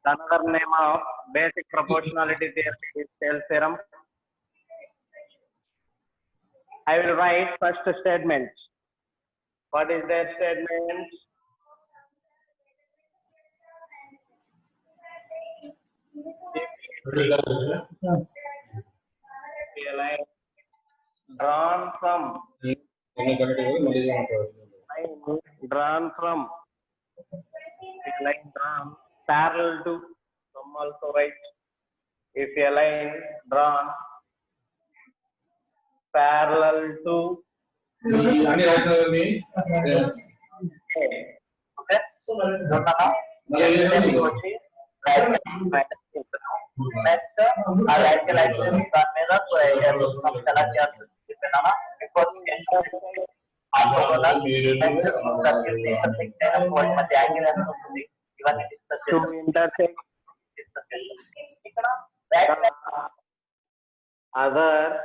Another name of basic proportionality theorem is Thales theorem. I will write first statement. What is their statement? A line drawn from parallel to, some also write, if a line drawn parallel to to intersect other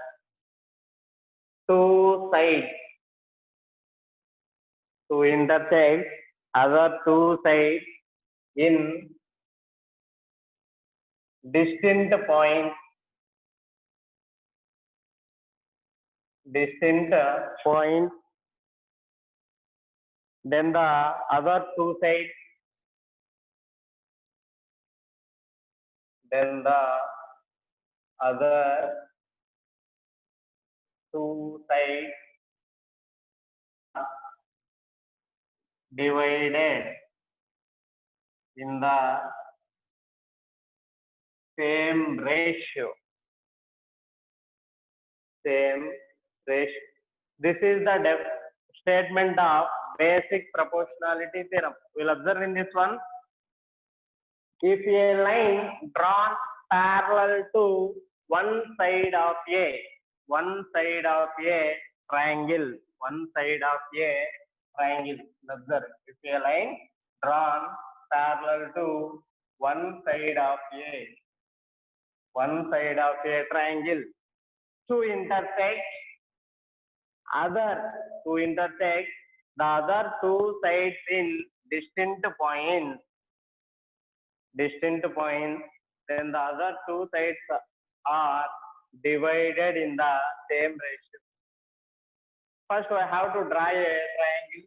two sides, to intersect other two sides in distinct points, then the other two sides, divided in the same ratio. This is the statement of basic proportionality theorem. We'll observe in this one. If a line drawn parallel to one side of a triangle, observe, if a line drawn parallel to one side of a triangle to intersect the other two sides in distinct points, then the other two sides are divided in the same ratio. First, I have to draw a triangle.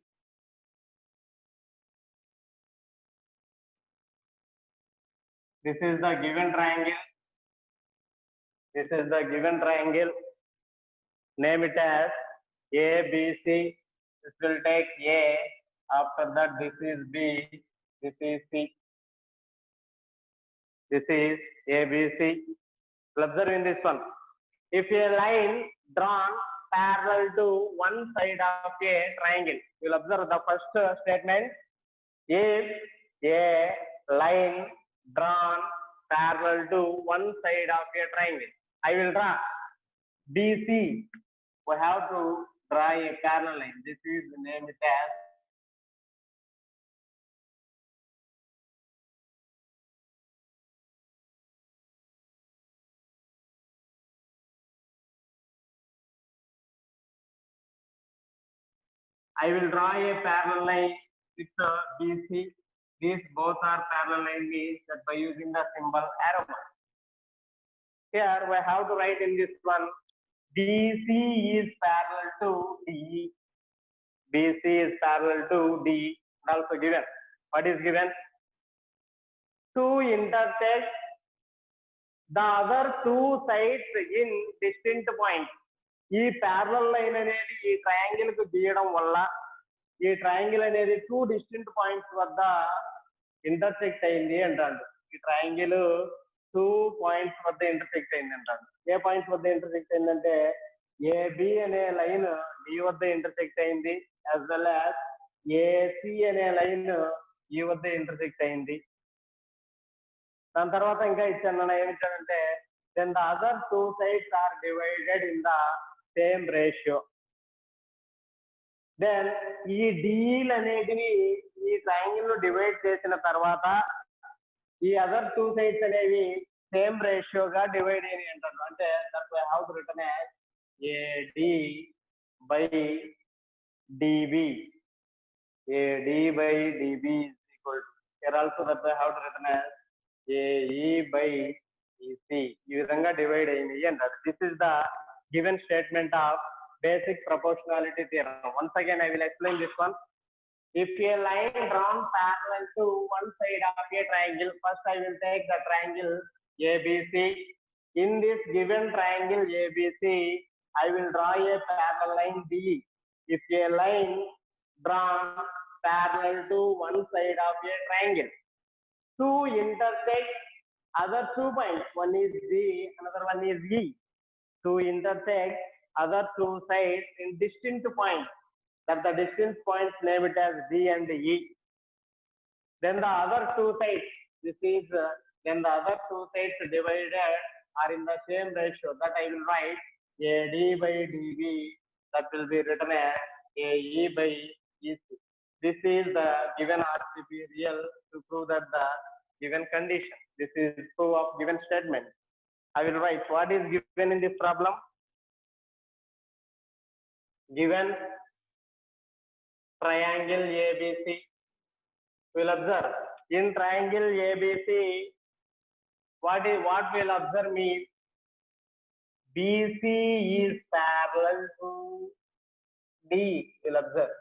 This is the given triangle. Name it as ABC. This will take A. After that, this is B. This is C. This is ABC. Observe in this one. If a line drawn parallel to one side of a triangle, you will observe the first statement. If a line drawn parallel to one side of a triangle, I will draw BC. We have to draw a parallel line. This is named as I will draw a parallel line with BC. These both are parallel line means that by using the symbol arrow mark. Here we have to write in this one, BC is parallel to D. BC is parallel to D. Also given. What is given? To intersect the other two sides in distinct points. ఈ parallel line అనేది ఈ triangle కు గీయడం వల్ల ఈ triangle అనేది two distinct points వద్ద intersect అయింది అంటాడు. ఈ ట్రయాంగిల్ 2 పాయింట్స్ వద్ద ఇంటర్సెక్ట్ అయింది అంటాడు. ఏ పాయింట్స్ వద్ద ఇంటర్సెక్ట్ అయిందంటే ఏబి అనే లైన్ డి వద్ద ఇంటర్సెక్ట్ అయింది, యాజ్ వెల్ యాజ్ ఏసి అనే లైన్ ఈ వద్ద ఇంటర్సెక్ట్ అయింది. దాని తర్వాత ఇంకా ఇచ్చాను ఏమిటంటే then the other two sides are divided in the same ratio. Then ఈ డీల్ అనేటివి ఈ ట్రయాంగిల్ లో డివైడ్ చేసిన తర్వాత ఈ అదర్ టూ సైడ్స్ అనేవి సేమ్ రేషియోగా డివైడ్ అయినాయి అంటారు. అంటే that we have to written as AD by DB. AD by DB is equal to, here also that way how to written as AE by EC ఈ విధంగా divide అయింది అంటారు. This is the given statement of basic proportionality theorem. Once again I will explain this one. If a line drawn parallel to one side of a triangle, first I will take the triangle ABC. In this given triangle ABC, I will draw a parallel line DE. If a line drawn parallel to one side of a triangle, two intersect other 2 points. One is D, another one is E. To intersect other 2 sides in distinct points, that the distant points name it as D and E. Then the other 2 sides, then the other 2 sides divided are in the same ratio, that I will write AD by DB, that will be written as AE by EC. This is the given RCP real to prove that the given condition. This is proof of given statement. I will write what is given in this problem. Given triangle ABC, we will observe in triangle ABC what we'll observe means BC is parallel to D. We'll observe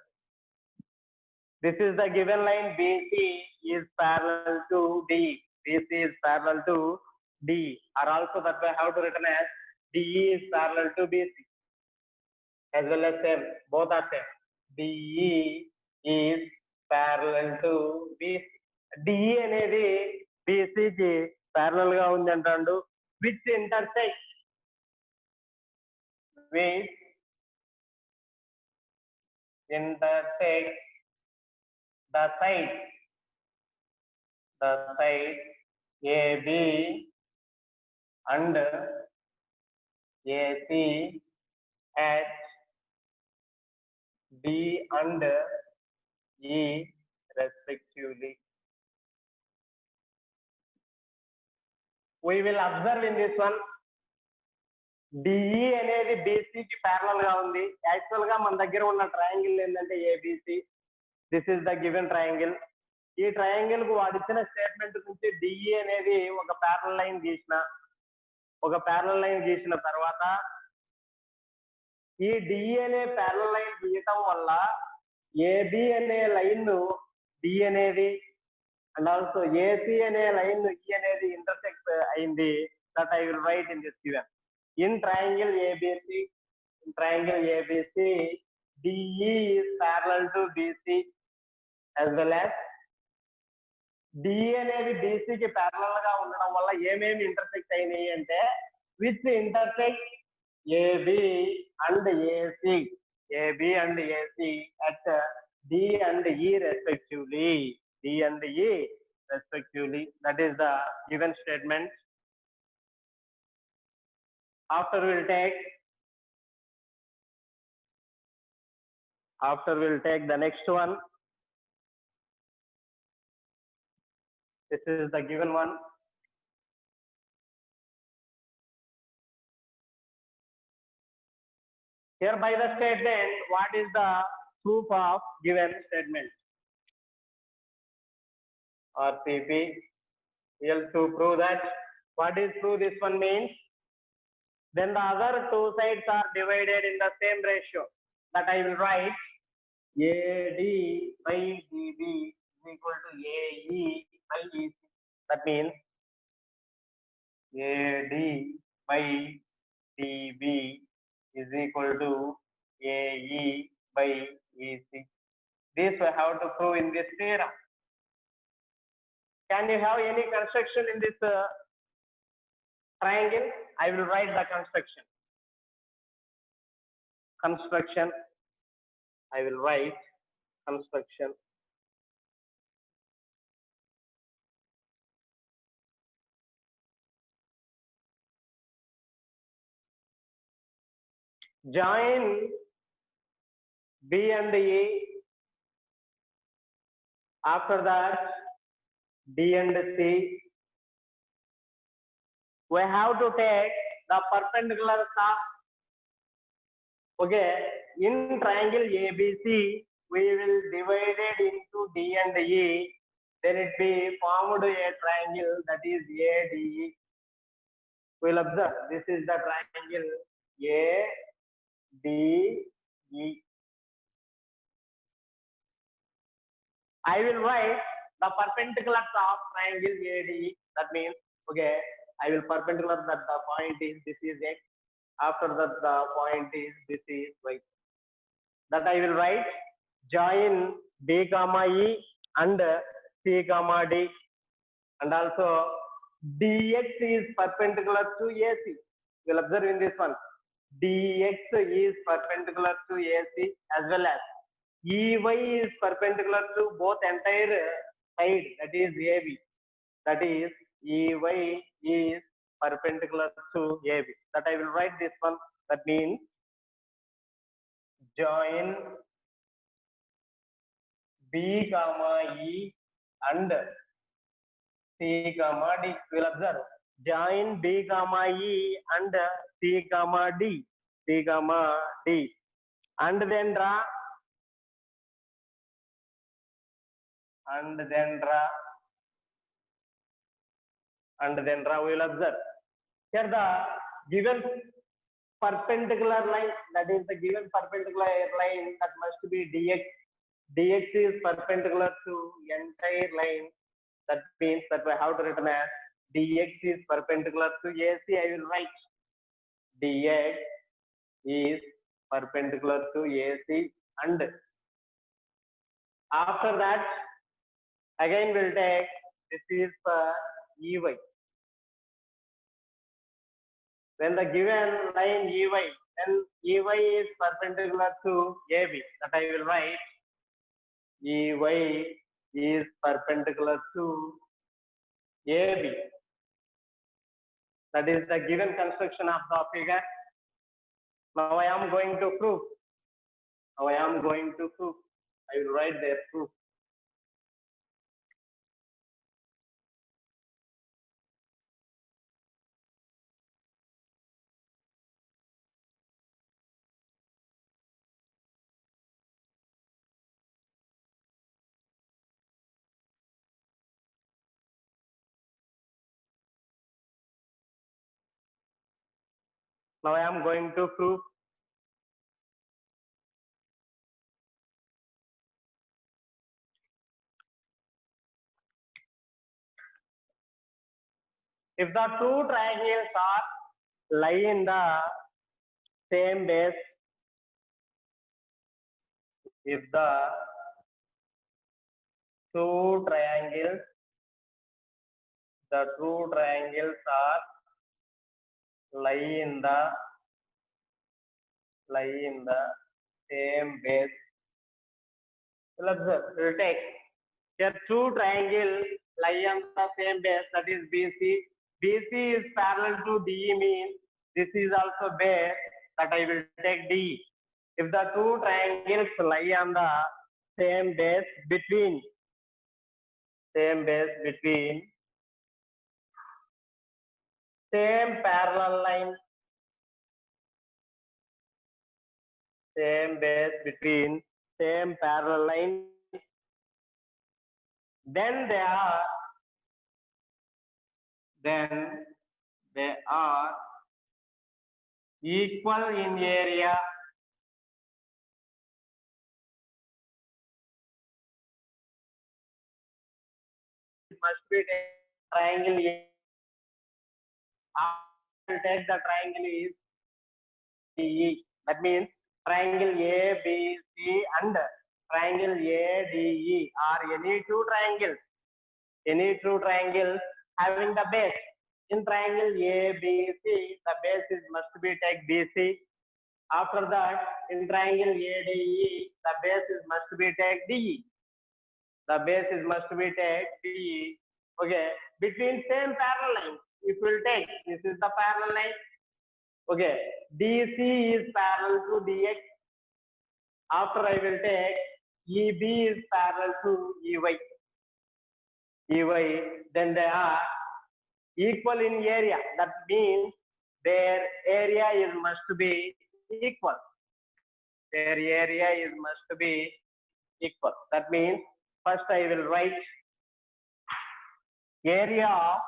this is the given line. BC is parallel to D. BC is parallel to D, or also that way how to written as DE is parallel to BC, as well as same, both are same. DE is parallel to BC. DE అనేది BC కి parallel గా ఉంది అంటాడు. Which intersect the side AB and AC at D and E respectively. We will observe in this one DE అనేది BC కి parallel గా ఉంది. Actual గా మన దగ్గర ఉన్న ట్రయాంగిల్ ఏంటంటే ABC. This is the given triangle. ఈ ట్రయాంగిల్ కు వాడిచ్చిన స్టేట్మెంట్ నుంచి DE అనేది ఒక ప్యారలల్ లైన్ గీసిన తర్వాత ఈ DE అనే ప్యారలల్ లైన్ గీయటం వల్ల AB అనే లైన్ D అనేది అండ్ ఆల్సో AC అనే లైన్ E అనేది ఇంటర్సెక్ట్ అయింది. That I will write in this given. In triangle ABC, DE is parallel to BC, as well as DE అనేది BC కి parallel గా ఉండడం వల్ల ఏమేమి ఇంటర్సెక్ట్ అయినాయి అంటే which intersect AB and AC at D and E respectively. That is the given statement. After we'll take the next one. This is the given one. Here by the statement, what is the proof of given statement? RCP. We'll to prove that. What is prove this one means? Then the other 2 sides are divided in the same ratio, that I will write AD by DB is equal to AE by EC. That means AD by DB is equal to AE by EC. This we have to prove in this theorem. Can you have any construction in this triangle? I will write the construction. I will write construction. Join B and E. After that, D and C. We have to take the perpendiculars of, okay, in triangle ABC, we will divide it into D and E. then it be formed a triangle that is ADE. We'll observe this is the triangle ADE. I will write the perpendiculars of triangle ADE. That means, okay, I will perpendicular that the point is this is X. After that, the point is this is Y. That I will write join B comma E and C comma D, and also DX is perpendicular to AC. You will observe in this one. DX is perpendicular to AC as well as EY is perpendicular to both entire side, that is AB. That is EY is perpendicular to AB. That I will write this one. That means join B comma E and C comma D. We will observe join B comma E and C comma D. C comma D. And then draw. And then draw. And then draw. We will observe. Here the given perpendicular line, that is the given perpendicular line that must be DX. DX is perpendicular to entire line. That means that we have to written as DX is perpendicular to AC. I will write DX is perpendicular to AC, and after that again we'll take this is for EY. When the given line EY, then EY is perpendicular to AB. That I will write EY is perpendicular to AB. That is the given construction of the figure. Now I am going to prove. I will write their proof. Now I am going to prove. If the two triangles are lie in the same base, if the two triangles are lie in the same base, we'll observe. We'll take here two triangles lie on the same base, that is BC. BC is parallel to DE, means this is also base, that I will take DE. If the two triangles lie on the same base between same parallel line, then they are equal in area. Must be triangle A. I will take the triangle is DE. That means triangle ABC and triangle ADE are any two triangles having the base. In triangle ABC, the base must be take BC. After that, in triangle ADE, the base must be take DE. The base must be take DE. Okay, between same parallel line, if we will take, this is the parallel line. Okay, DC is parallel to DX. After I will take EB is parallel to EY. Then they are equal in area. That means their area must be equal. That means first I will write area of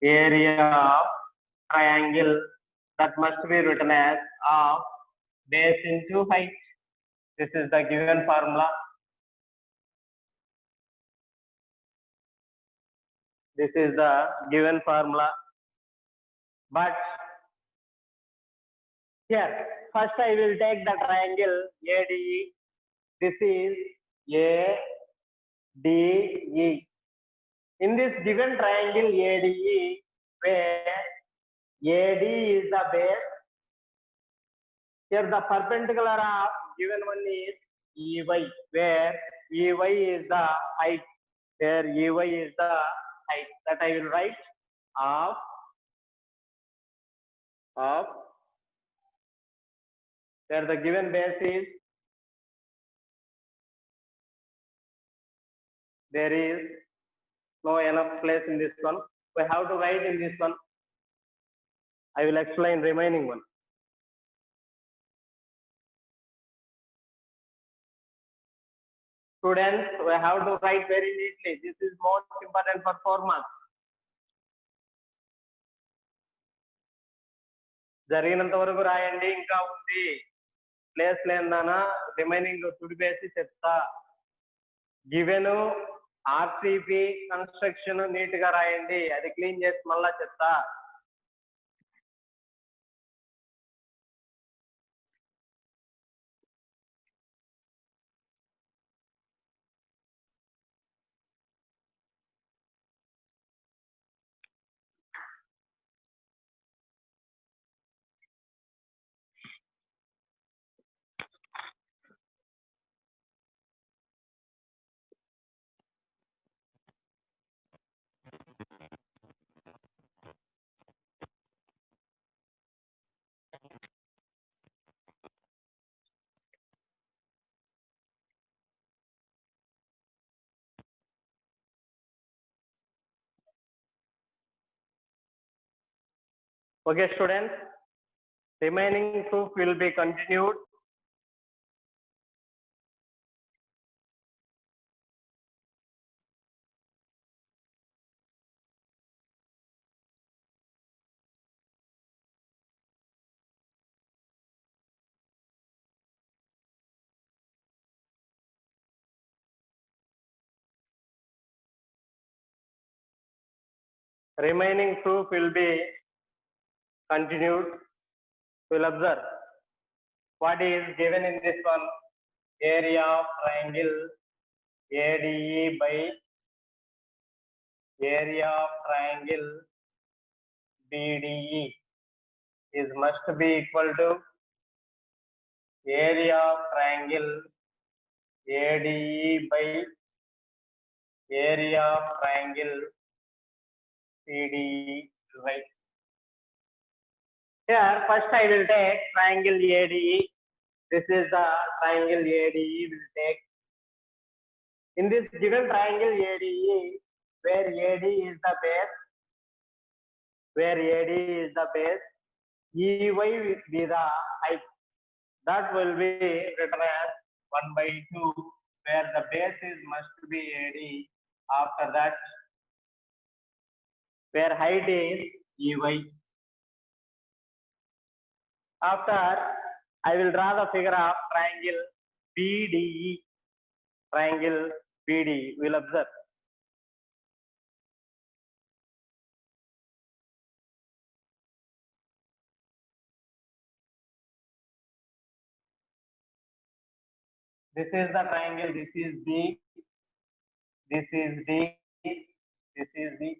area of triangle that must be written as of base into height. This is the given formula. This is the given formula. But here, first I will take the triangle ADE. This is ADE. In this given triangle ADE, where AD is the base, here the perpendicular of given one is EY, where EY is the height, where EY is the height. That I will write of where the given base is, there is no enough place in this one. We have to write in this one. I will explain remaining one. Students, we have to write very neatly. This is most important for 4 marks. జరిగినంత వరకు రాయండి, ఇంకా ఉంది place లేదన్నా remaining తుడిపేసి చెప్తా. Given RCP construction neat గా రాయండి, అది clean చేసి మళ్ళా చెప్తా. Okay, students, remaining proof will be continued. Remaining proof will be continued. We'll observe what is given in this one. Area of triangle ADE by area of triangle BDE is must be equal to area of triangle ADE by area of triangle CDE, right? Here, first I will take triangle ADE. This is the triangle ADE. Will take in this given triangle ADE, where AD is the base, where AD is the base, EY will be the height. That will be written as 1 by 2, where the base is must be AD. After that, where height is EY. After, I will draw the figure of triangle BDE. Triangle BDE. We'll observe. This is the triangle. This is D. This is D. This is D.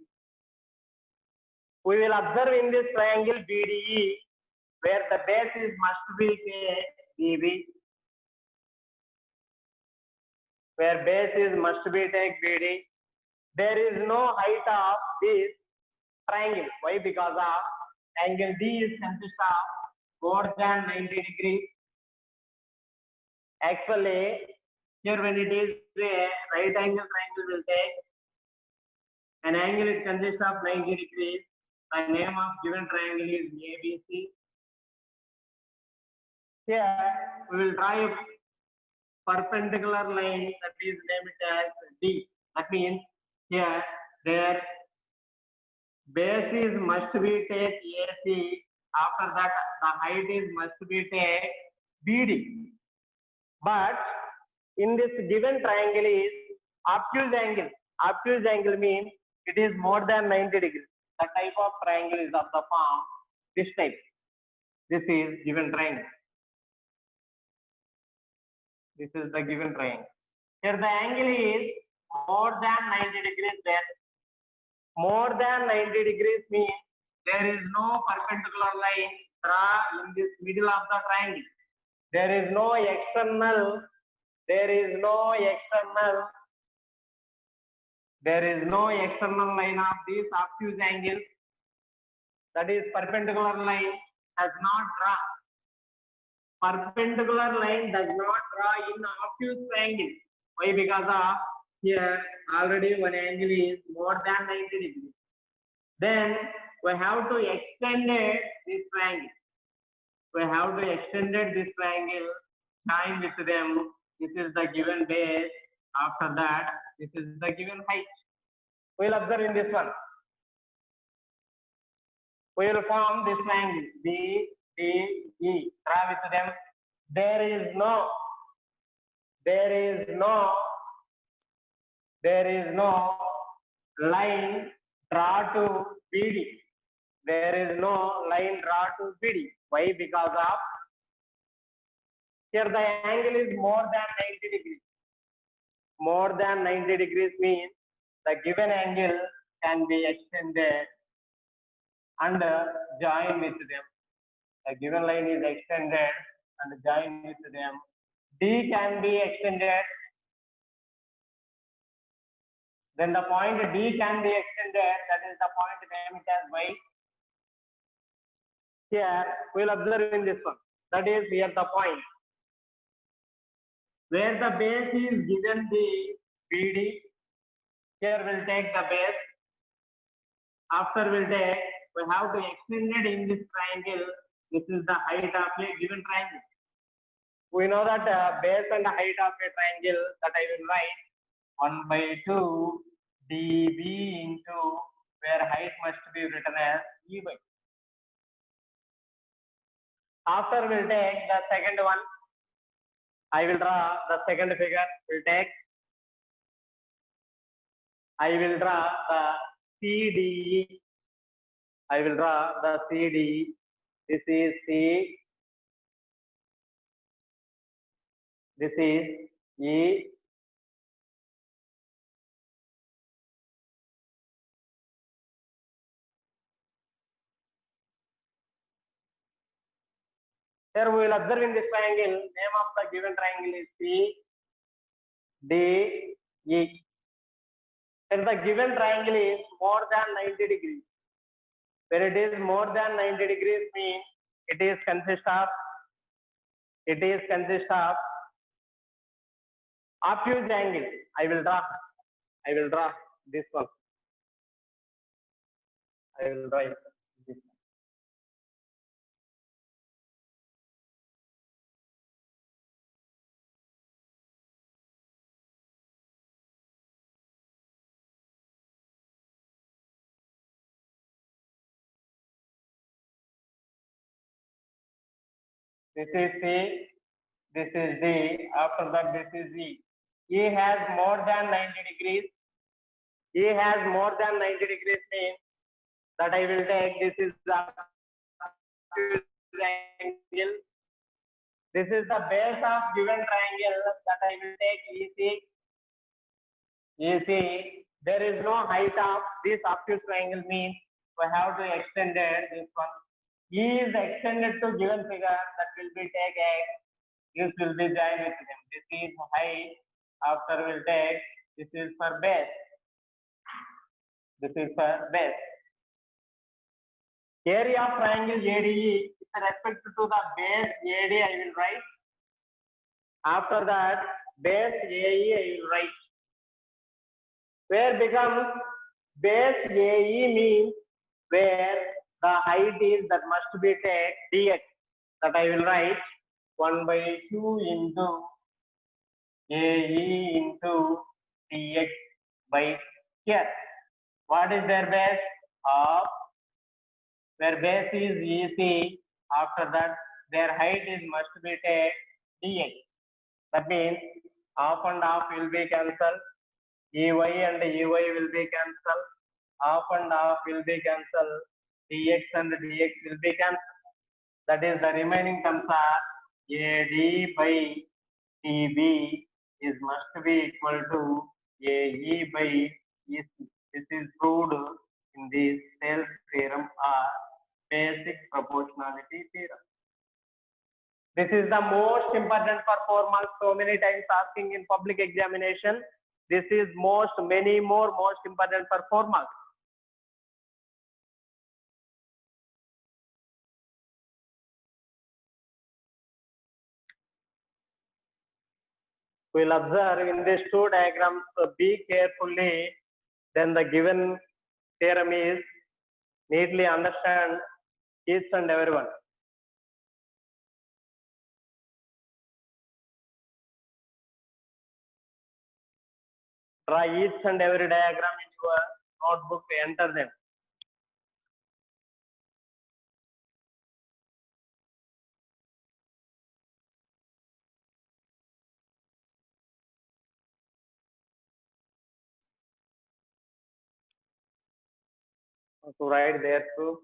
We will observe in this triangle BDE, where the base is must be DB, where base is must be take BD. There is no height of this triangle. Why? Because of angle D is consist of more than 90 degrees. Actually, here when it is a right angle triangle will take an angle it consists of 90 degrees. The name of given triangle is ABC. Here we will draw a perpendicular line that is named as D. That means here their base is must be take AC. After that, the height is must be take BD. But in this given triangle is obtuse angle. Obtuse angle means it is more than 90 degrees. The type of triangle is of the form this type. This is given triangle. This is the given triangle. Here the angle is more than 90 degrees. Then more than 90 degrees means there is no perpendicular line draw in this middle of the triangle. There is no external. There is no external. There is no external line of this obtuse angle. That is perpendicular line has not draw. Perpendicular line does not draw in obtuse triangle. Why? Because of here already one angle is more than 90 degrees. Then we have to extend this triangle. We have to extend this triangle, join with them. This is the given base. After that, this is the given height. We will observe in this one. We will form this triangle B, D, E. Draw with them. There is no line draw to BD. There is no line draw to BD. Why? Because of here the angle is more than 90 degrees. More than 90 degrees means the given angle can be extended and join with them. The given line is extended and join with them. D can be extended. Then the point D can be extended. That is the point named as Y. Here we will observe in this one. That is here the point where the base is given the BD. Here we'll take the base. After we'll take, we have to extend it in this triangle. This is the height of a given triangle. We know that base and the height of a triangle that I will write 1 by 2 dB into where height must be written as EY. After we'll take the second one. I will draw the second figure. We'll take. I will draw the CDE. I will draw the CDE. This is C. This is E. Here we will observe in this triangle, name of the given triangle is C, D, E. Here the given triangle is more than 90 degrees. Where it is more than 90 degrees means it is consist of obtuse angle. I will draw this one. I will draw it. This is C, this is D, after that this is E. E has more than 90 degrees. E has more than 90 degrees means that I will take this is the angle. This is the base of given triangle that I will take EC. EC, there is no height of this obtuse triangle means we have to extend it, this one. E is extended to given figure that will be take X. This will be joined with them. This is height. After we'll take this is for base. This is for base. Area of triangle ADE with respect to the base AD I will write. After that base AE I will write. Where becomes base AE means where the height is that must be take dx, that I will write 1/2 into AE into dx by here. What is their base? Half. Where base is EC, after that their height is must be take dx. That means half and half will be cancelled. EY and EY will be cancelled. Half and half will be cancelled. dx and dx will be cancelled. That is the remaining terms are AD by TB is must be equal to AE by EC. This is proved in the Thales theorem or basic proportionality theorem. This is the most important for 4 marks. So many times asking in public examination. This is most important for 4 marks. We'll observe in these two diagrams, be carefully, then the given theorem is neatly understand each and every one. Draw each and every diagram in your notebook, enter them. To write there too.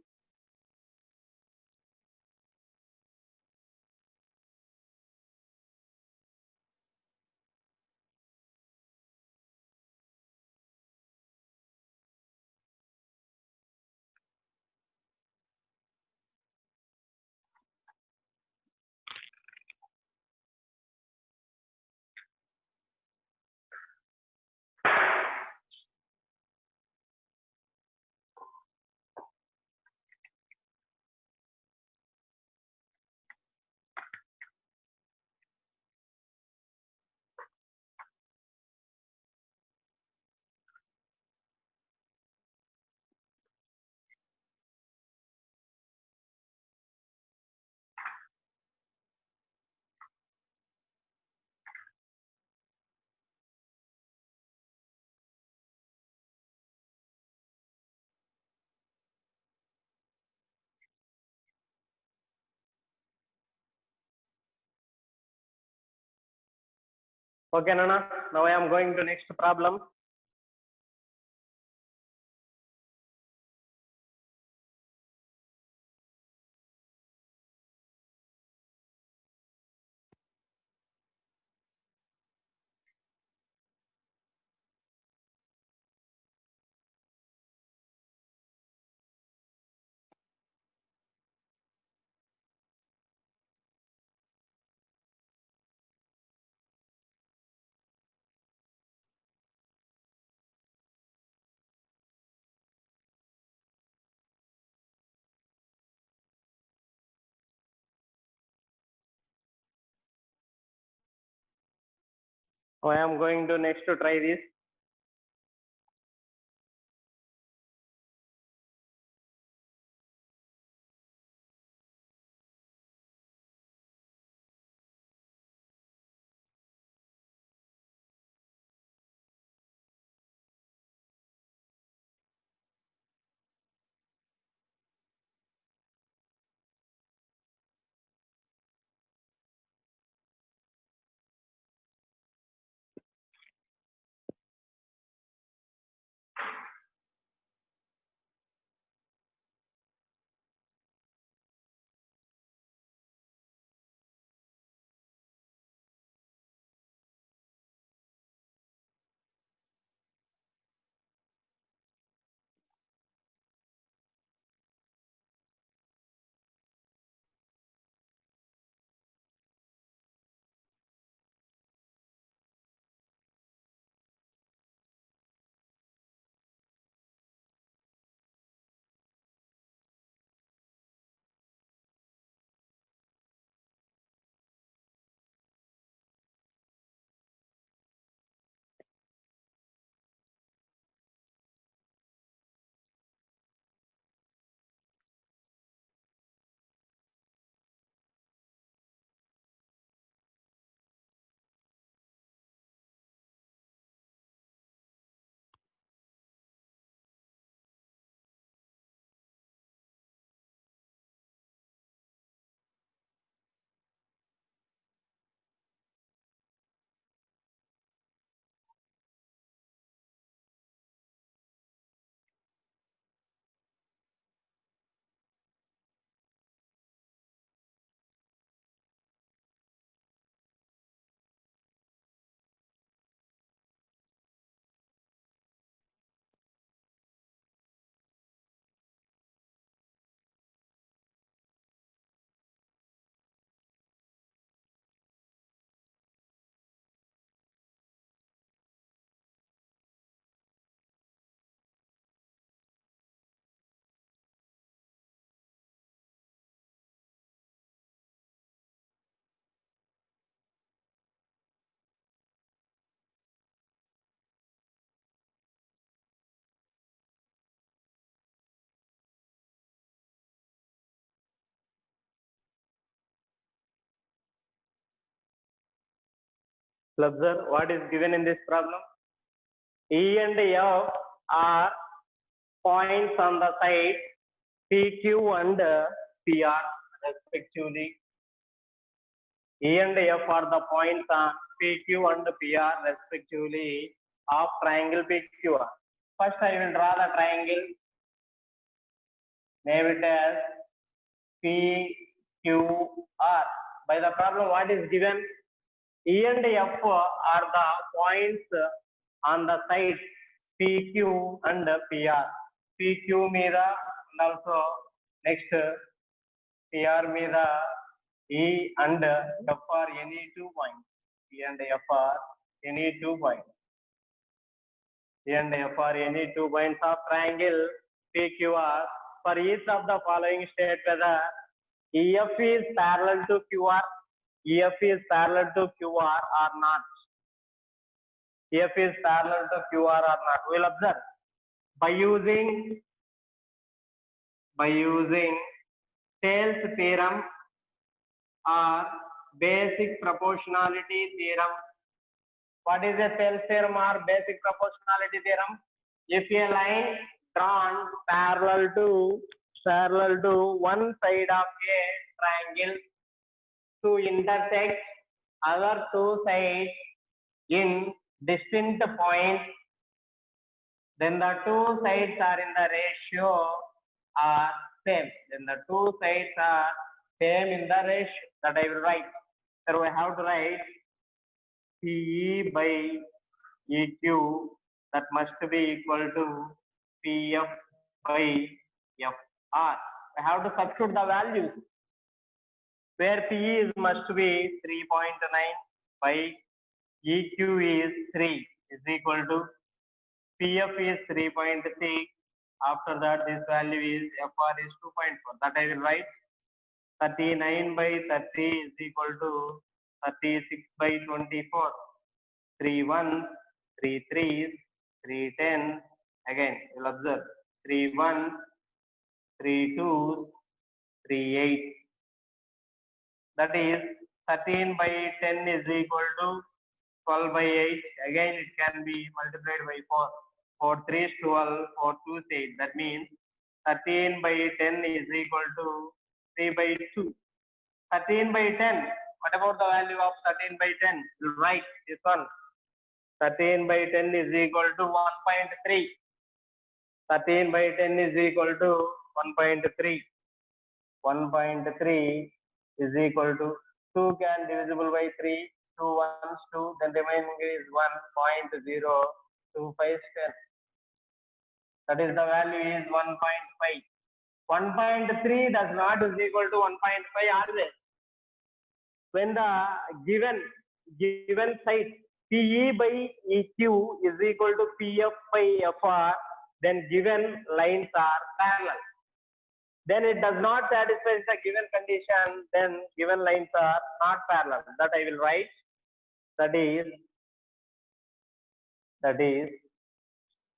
Okay, Nana. Now I am going to next problem. Now I am going to next to try this. Observe what is given in this problem. E and F are points on the side PQ and PR respectively. E and F are the points on PQ and PR respectively of triangle PQR. First I will draw the triangle. Name it as PQR. By the problem, what is given? E and F are the points on the side PQ and PR. PQ meeda and also next PR meeda E and F are any 2 points. E and F are any 2 points. E and F are any 2 points of triangle PQR. For each of the following state whether EF is parallel to QR, EF is parallel to QR or not. EF is parallel to QR or not. We will observe by using Thales theorem or basic proportionality theorem. What is a Thales theorem or basic proportionality theorem? If a line drawn parallel to one side of a triangle to intersect other two sides in distinct points, then the two sides are in the ratio are same. Then the two sides are same in the ratio. That I will write. So we have to write PE by EQ, that must be equal to PF by FR. I have to substitute the values. Where PE must be 3.9 by EQ is 3 is equal to PF is 3.6. After that, this value is FR is 2.4. That I will write. 39 by 30 is equal to 36 by 24. 3 1, 3 3, 3 10. Again, you will observe 3 1, 3 2, 3 8. That is 13 by 10 is equal to 12 by 8. Again, it can be multiplied by 4. 4 3 is 12, 4 2 is 8. That means 13 by 10 is equal to 3 by 2. 13 by 10. What about the value of 13 by 10? We'll write this one. 13 by 10 is equal to 1.3. 13 by 10 is equal to 1.3. 1.3 is equal to 2 can divisible by 3. 2 ones 2. Then remaining is 1.025 10. That is the value is 1.5. 1.3 does not is equal to 1.5 always. When the given side PE by EQ is equal to PF by FR, then given lines are parallel. Then it does not satisfy the given condition, then given lines are not parallel. That I will write. That is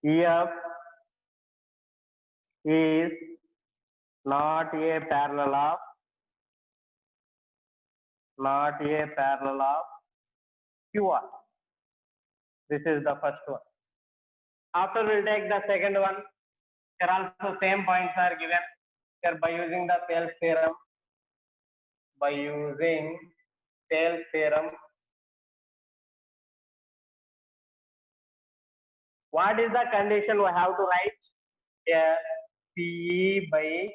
EF is not a parallel of QR. This is the first one. After we'll take the second one. Here also same points are given. Here by using the Thales theorem. What is the condition we have to write? Here PE by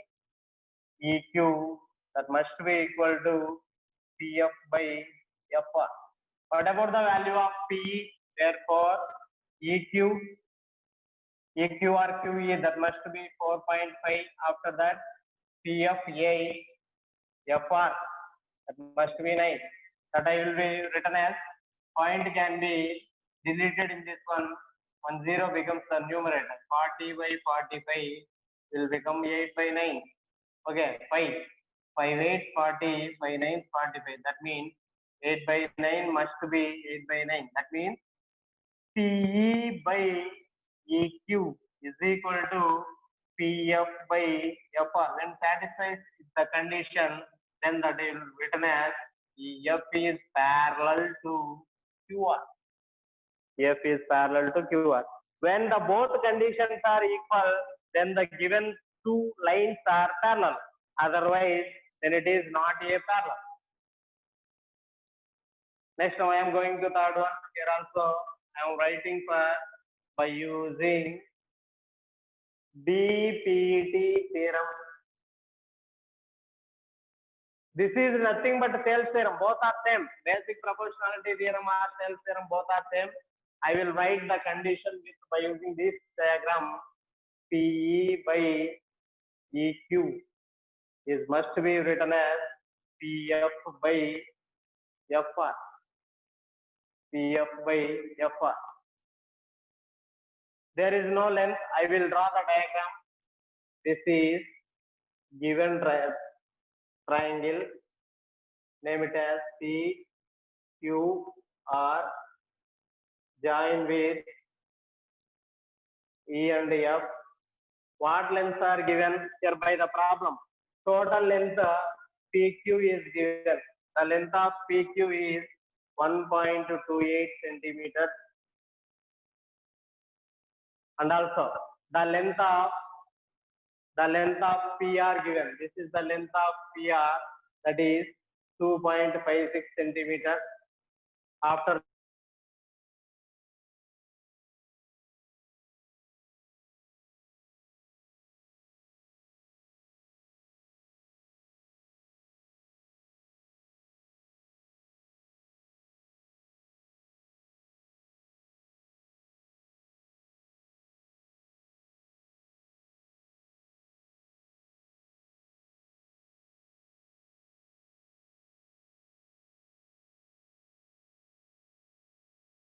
EQ, that must be equal to PF by FR. What about the value of PE? Therefore, EQ or QE, that must be 4.5. After that, PFA, FR, that must be 9. That I will be written as point can be deleted in this one. 10 becomes the numerator. 40 by 45 will become 8 by 9. Okay, 5. 5 8 40 by 9 45. That means 8 by 9 must be 8 by 9. That means PE by EQ is equal to PF by FR. When satisfies the condition, then that is written as EF is parallel to QR. F is parallel to QR. When the both conditions are equal, then the given two lines are parallel. Otherwise, then it is not a parallel. Next, now I am going to third one. Here also, I am writing for by using DPT theorem. This is nothing but Thales theorem. Both are same. Basic proportionality theorem or Thales theorem, both are same. I will write the condition with by using this diagram. PE by EQ is must be written as PF by FR. PF by FR. There is no length. I will draw the diagram. This is given triangle. Name it as PQR. Join with E and F. What lengths are given here by the problem? Total length PQ is given. The length of PQ is 1.28 centimeters. And also the length of PR given. This is the length of PR, that is 2.56 centimeters. After